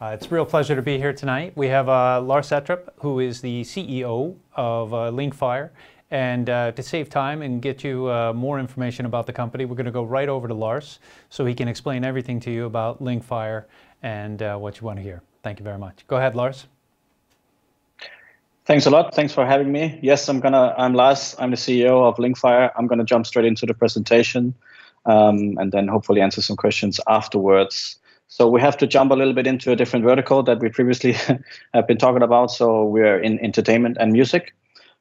It's a real pleasure to be here tonight. We have Lars Ettrup, who is the CEO of Linkfire. And to save time and get you more information about the company, we're going to go right over to Lars so he can explain everything to you about Linkfire and what you want to hear. Thank you very much. Go ahead, Lars. Thanks a lot. Thanks for having me. Yes, I'm Lars. I'm the CEO of Linkfire. I'm going to jump straight into the presentation and then hopefully answer some questions afterwards. So we have to jump a little bit into a different vertical that we previously have been talking about. So we're in entertainment and music.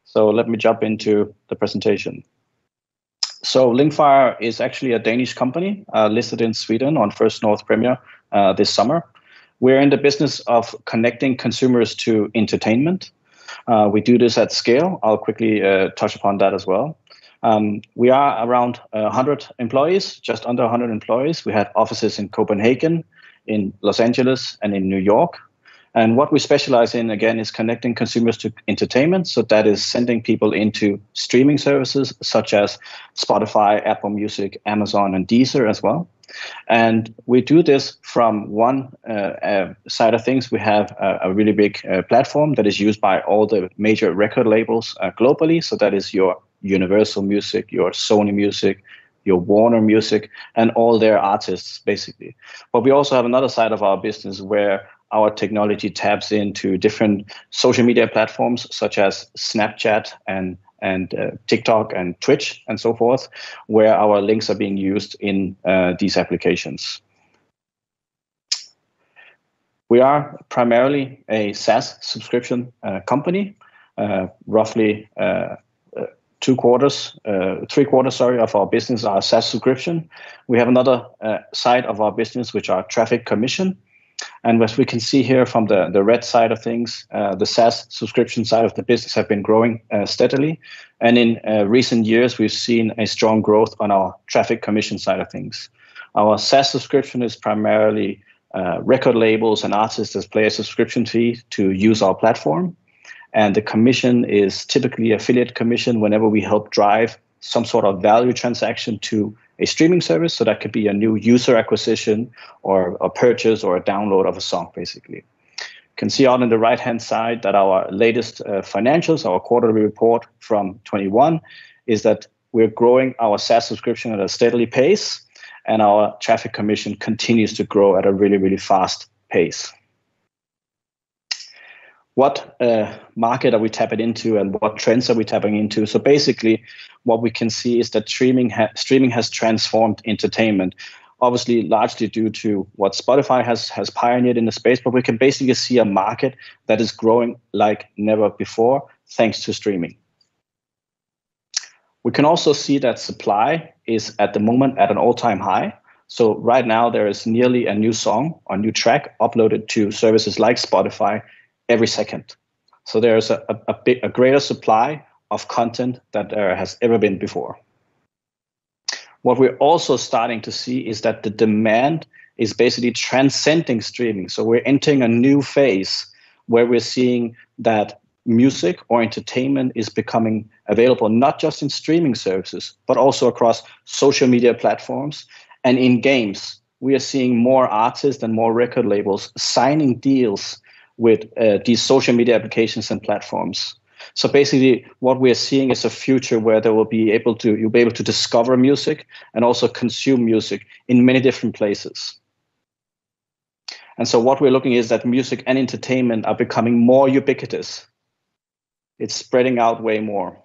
So let me jump into the presentation. So Linkfire is actually a Danish company listed in Sweden on First North Premier this summer. We're in the business of connecting consumers to entertainment. We do this at scale. I'll quickly touch upon that as well. We are around 100 employees, just under 100 employees. We have offices in Copenhagen, in Los Angeles, and in New York. And what we specialize in, again, is connecting consumers to entertainment. So that is sending people into streaming services such as Spotify, Apple Music, Amazon, and Deezer as well. And we do this from one side of things. We have a really big platform that is used by all the major record labels globally. So that is your Universal Music, your Sony Music, your Warner Music, and all their artists, basically. But we also have another side of our business where our technology taps into different social media platforms such as Snapchat and TikTok and Twitch and so forth, where our links are being used in these applications. We are primarily a SaaS subscription company, roughly 3/4 of our business are SaaS subscription. We have another side of our business, which are traffic commission. And as we can see here from the red side of things, the SaaS subscription side of the business have been growing steadily. And in recent years, we've seen a strong growth on our traffic commission side of things. Our SaaS subscription is primarily record labels and artists that pay a subscription fee to use our platform. And the commission is typically affiliate commission whenever we help drive some sort of value transaction to a streaming service. So that could be a new user acquisition or a purchase or a download of a song, basically. You can see out on the right-hand side that our latest financials, our quarterly report from 21, is that we're growing our SaaS subscription at a steadily pace, and our traffic commission continues to grow at a really, really fast pace. What market are we tapping into and what trends are we tapping into? So basically, what we can see is that streaming has transformed entertainment, obviously largely due to what Spotify has pioneered in the space, but we can basically see a market that is growing like never before, thanks to streaming. We can also see that supply is at the moment at an all-time high. So right now, there is nearly a new song or new track uploaded to services like Spotify every second. So there's a greater supply of content than there has ever been before. What we're also starting to see is that the demand is basically transcending streaming. So we're entering a new phase where we're seeing that music or entertainment is becoming available not just in streaming services, but also across social media platforms and in games. We are seeing more artists and more record labels signing deals with these social media applications and platforms. So basically, what we're seeing is a future where you'll be able to discover music and also consume music in many different places. And so what we're looking is that music and entertainment are becoming more ubiquitous. It's spreading out way more.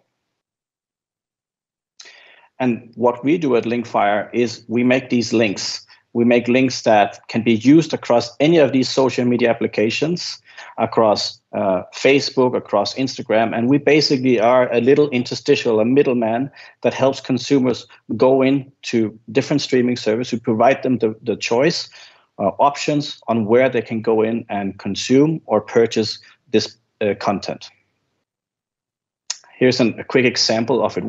And what we do at Linkfire is we make these links. We make links that can be used across any of these social media applications, across Facebook, across Instagram. And we basically are a little interstitial, a middleman that helps consumers go into different streaming services. We provide them the choice, options on where they can go in and consume or purchase this content. Here's a quick example of how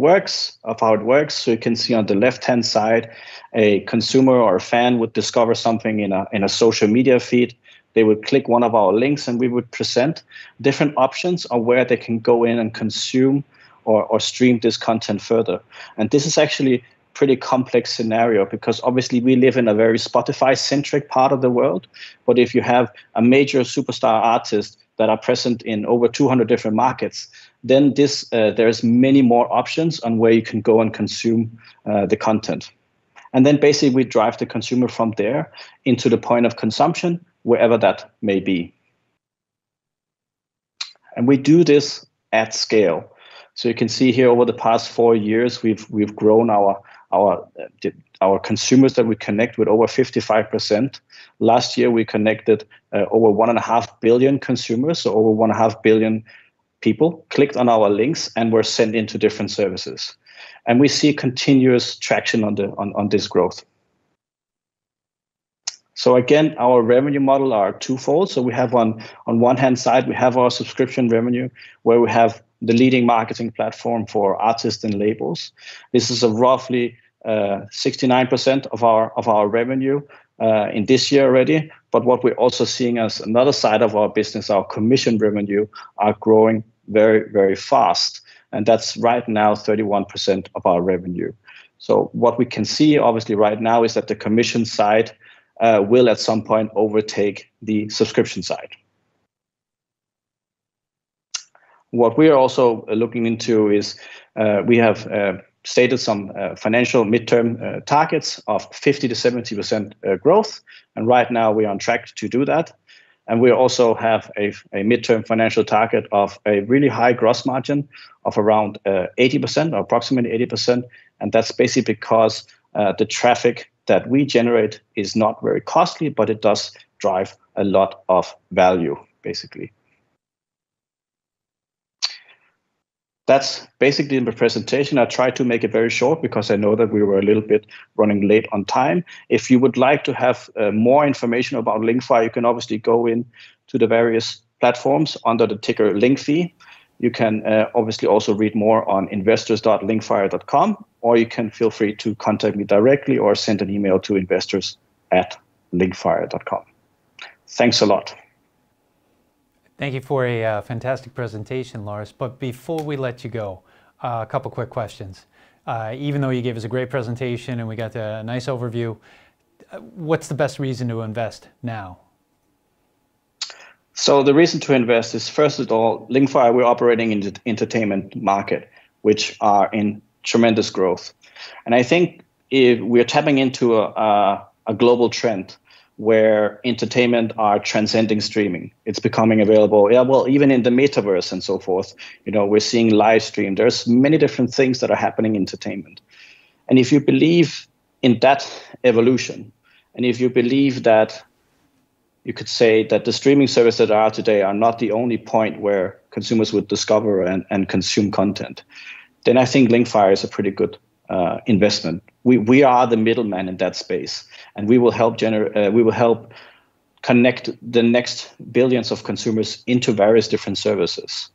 it works. So you can see on the left-hand side, a consumer or a fan would discover something in a social media feed. They would click one of our links and we would present different options on where they can go in and consume or stream this content further. And this is actually pretty complex scenario, because obviously we live in a very Spotify-centric part of the world. But if you have a major superstar artist that are present in over 200 different markets, then there's many more options on where you can go and consume the content. And then basically we drive the consumer from there into the point of consumption, wherever that may be. And we do this at scale. So you can see here over the past 4 years, we've grown our consumers that we connect with over 55%. Last year, we connected over 1.5 billion consumers, so over 1.5 billion people clicked on our links and were sent into different services. And we see continuous traction on this growth. So again, our revenue model are twofold. So we have on one hand side, we have our subscription revenue, where we have the leading marketing platform for artists and labels. This is a roughly 69% of our revenue in this year already. But what we're also seeing as another side of our business, our commission revenue, are growing very, very fast. And that's right now 31% of our revenue. So what we can see obviously right now is that the commission side will at some point overtake the subscription side. What we are also looking into is we have stated some financial midterm targets of 50 to 70% growth. And right now we are on track to do that. And we also have a midterm financial target of a really high gross margin of around 80% or approximately 80%. And that's basically because the traffic that we generate is not very costly, but it does drive a lot of value, basically. That's basically the presentation. I tried to make it very short because I know that we were a little bit running late on time. If you would like to have more information about Linkfire, you can obviously go in to the various platforms under the ticker Linkfire. You can obviously also read more on investors.linkfire.com, or you can feel free to contact me directly or send an email to investors@linkfire.com. Thanks a lot. Thank you for a fantastic presentation, Lars. But before we let you go, a couple quick questions. Even though you gave us a great presentation and we got a nice overview, what's the best reason to invest now? So the reason to invest is, first of all, Linkfire, we're operating in the entertainment market, which are in tremendous growth. And I think if we're tapping into a global trend where entertainment are transcending streaming. It's becoming available, even in the metaverse and so forth. We're seeing live stream. There's many different things that are happening in entertainment. And if you believe in that evolution, and if you believe that you could say that the streaming services that are today are not the only point where consumers would discover and consume content, then I think Linkfire is a pretty good investment. We are the middleman in that space, and we will help connect the next billions of consumers into various different services.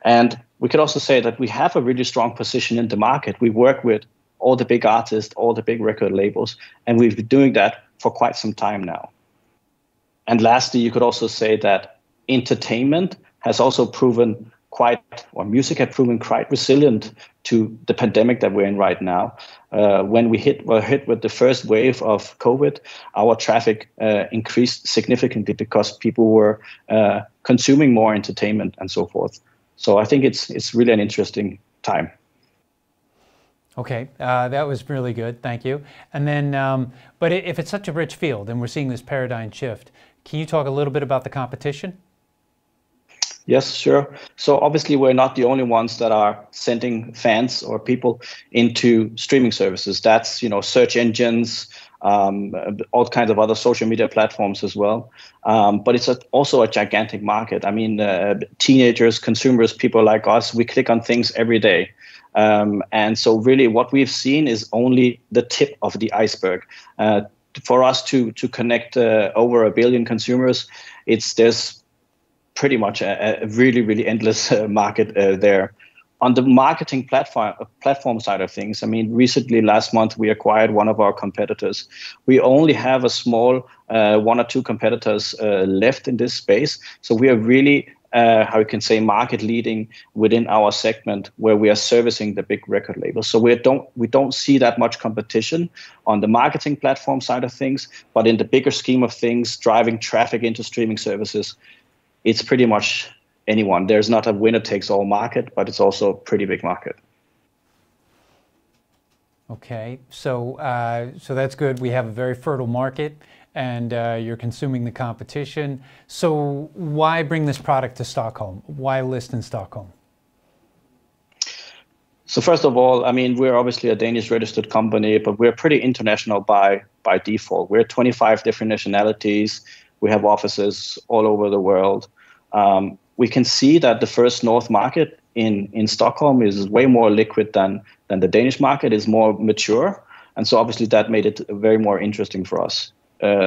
And we could also say that we have a really strong position in the market. We work with all the big artists, all the big record labels, and we've been doing that for quite some time now. And lastly, you could also say that entertainment has also proven music had proven quite resilient to the pandemic that we're in right now. When were hit with the first wave of COVID, our traffic increased significantly because people were consuming more entertainment and so forth. So I think it's really an interesting time. Okay, that was really good. Thank you. And then, but if it's such a rich field and we're seeing this paradigm shift, can you talk a little bit about the competition? Yes, sure. So obviously we're not the only ones that are sending fans or people into streaming services. That's, search engines, all kinds of other social media platforms as well. But it's also a gigantic market. I mean, teenagers, consumers, people like us, we click on things every day. And so really what we've seen is only the tip of the iceberg. For us to connect over 1 billion consumers, there's pretty much a really, really endless market there. On the marketing platform side of things, I mean, recently, last month, we acquired one of our competitors. We only have a small 1 or 2 competitors left in this space. So we are really how you can say, market leading within our segment, where we are servicing the big record labels. So we don't see that much competition on the marketing platform side of things, but in the bigger scheme of things, driving traffic into streaming services, it's pretty much anyone. There's not a winner takes all market, but it's also a pretty big market. Okay, so that's good. We have a very fertile market, and you're consuming the competition. So why bring this product to Stockholm? Why list in Stockholm? So first of all, I mean, we're obviously a Danish registered company, but we're pretty international by default. We're 25 different nationalities. We have offices all over the world. We can see that the First North market in Stockholm is way more liquid than the Danish market, is more mature. And so obviously that made it very more interesting for us.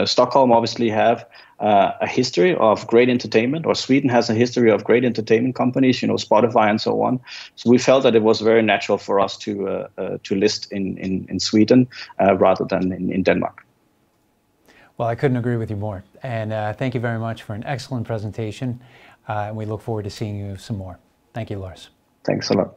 Stockholm obviously have a history of great entertainment, or Sweden has a history of great entertainment companies, you know, Spotify and so on. So we felt that it was very natural for us to list in Sweden rather than in Denmark. Well, I couldn't agree with you more. And thank you very much for an excellent presentation. And we look forward to seeing you some more. Thank you, Lars. Thanks a lot.